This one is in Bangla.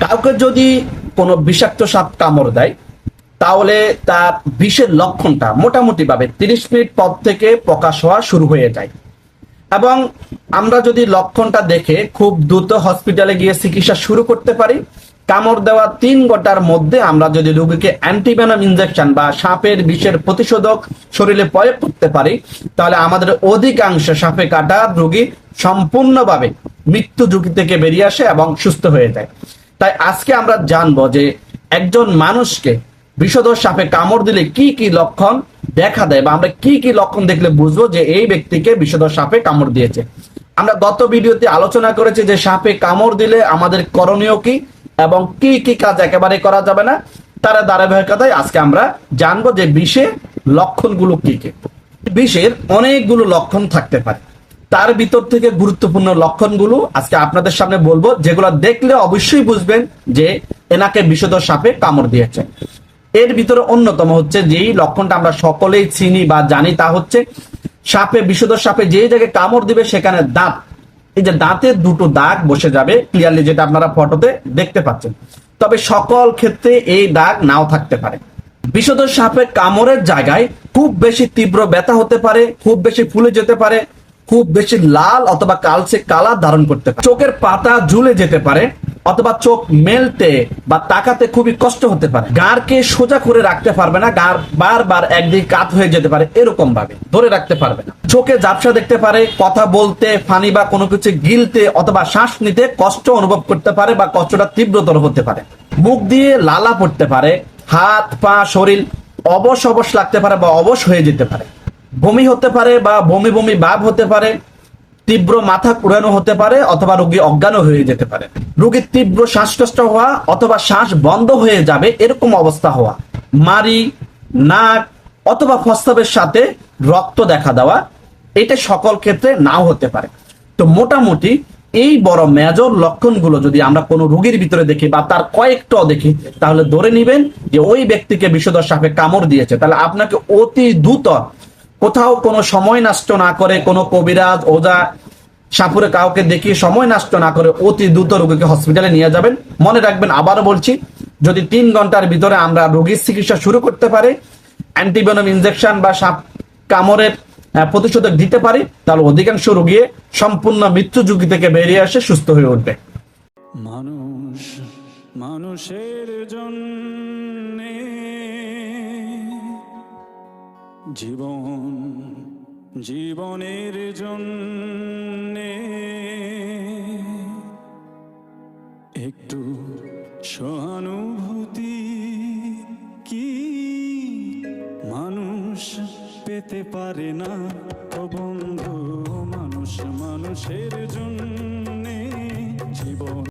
কাউকে যদি কোনো বিষাক্ত সাপ কামড় দেয় তাহলে তার বিষের লক্ষণটা মোটামুটি ভাবে 30 মিনিট পর থেকে প্রকাশ হওয়া শুরু হয়ে যায়। এবং আমরা যদি লক্ষণটা দেখে খুব দ্রুত হসপিটালে গিয়ে চিকিৎসা শুরু করতে পারি, কামড় দেওয়া 3 ঘন্টার মধ্যে আমরা যদি রোগীকে অ্যান্টিভেনম ইনজেকশন বা সাপের বিষের প্রতিষেধক শরীরে প্রয়োগ করতে পারি, তাহলে আমাদের অধিকাংশ সাপে কাটা রোগী সম্পূর্ণভাবে মৃত্যু ঝুঁকি থেকে বেরিয়ে আসে এবং সুস্থ হয়ে যায়। তাই আজকে আমরা জানবো যে একজন মানুষকে বিষধর সাপে কামড় দিলে কি কি লক্ষণ দেখা দেয় বা আমরা কি কি লক্ষণ দেখলে বুঝবো যে এই ব্যক্তিকে বিষধর সাপে কামড় দিয়েছে। আমরা গত ভিডিওতে আলোচনা করেছি যে সাপে কামড় দিলে আমাদের করণীয় কি এবং কি কি কাজ একেবারে করা যাবে না। তার ধারাবাহিকতায় আজকে আমরা জানবো যে বিষের লক্ষণগুলো কি কি। বিষের অনেকগুলো লক্ষণ থাকতে পারে, তার ভিতর থেকে গুরুত্বপূর্ণ লক্ষণগুলো আজকে আপনাদের সামনে বলবো, যেগুলো দেখলে অবশ্যই বুঝবেন যে এনাকে বিষধর সাপে কামড় দিয়েছে। এর ভিতরে অন্যতম হচ্ছে যেই লক্ষণটা আমরা সকলেই চিনি বা জানি, তা হচ্ছে সাপে বিষধর সাপে যেই জায়গায় কামড় দিবে সেখানে দাঁত, এই যে দাঁতের দুটো দাগ বসে যাবে ক্লিয়ারলি, যেটা আপনারা ফটোতে দেখতে পাচ্ছেন। তবে সকল ক্ষেত্রে এই দাগ নাও থাকতে পারে। বিষধর সাপের কামড়ের জায়গায় খুব বেশি তীব্র ব্যথা হতে পারে, খুব বেশি ফুলে যেতে পারে, খুব বেশি লাল অথবা কালচে কালার ধারণ করতে পারে, চোখের পাতা ঝুলে যেতে পারে অথবা চোখ মেলতে বা তাকাতে খুবই কষ্ট হতে পারে, গাড়কে সোজা করে রাখতে পারবে না, গাড় বারবার একদিকে কাত হয়ে যেতে পারে, এরকম ভাবে ধরে রাখতে পারবে না, চোখে ঝাপসা দেখতে পারে, কথা বলতে, ফানি বা কোনো কিছু গিলতে অথবা শ্বাস নিতে কষ্ট অনুভব করতে পারে বা কষ্টটা তীব্রতর হতে পারে, মুখ দিয়ে লালা পড়তে পারে, হাত পা শরীর অবশ অবশ লাগতে পারে বা অবশ হয়ে যেতে পারে, বমি হতে পারে বা বমি বমি ভাব হতে পারে, তীব্র মাথা ঘুরানো হতে পারে অথবা রোগী অজ্ঞান হয়ে যেতে পারে, রোগীর তীব্র শ্বাসকষ্ট হওয়া অথবা শ্বাস বন্ধ হয়ে যাবে এরকম অবস্থা হওয়া, মারি, নাক অথবা প্রস্রাবের সাথে রক্ত দেখা দেওয়া, এটা সকল ক্ষেত্রে নাও হতে পারে। তো মোটামুটি এই বড় মেজর লক্ষণগুলো যদি আমরা কোনো রোগীর ভিতরে দেখি বা তার কয়েকটাও দেখি, তাহলে ধরে নিবেন যে ওই ব্যক্তিকে বিষধর সাপে কামড় দিয়েছে। তাহলে আপনাকে অতি দ্রুত কোথাও কোনো সময় নষ্ট না করে, কোনো কবিরাজ ওজা সাপুরে কাউকে দেখিয়ে সময় নষ্ট না করে অতি দ্রুত রোগীকে হসপিটালে নিয়ে যাবেন। মনে রাখবেন, আবারও বলছি, যদি 3 ঘন্টার ভিতরে আমরা রোগীর চিকিৎসা শুরু করতে পারি, অ্যান্টিভেনম ইনজেকশন বা সাপ কামড়ের প্রতিষেধক দিতে পারি, তাহলে অধিকাংশ রোগী সম্পূর্ণ মৃত্যু ঝুঁকি থেকে বেরিয়ে আসে সুস্থ হয়ে উঠবে। মানুষ মানুষের জন্যে, জীবন জীবনের জন্যে, একটু সহানুভূতি কি মানুষ পেতে পারে না? ও বন্ধু, মানুষ মানুষের জন্যে জীবন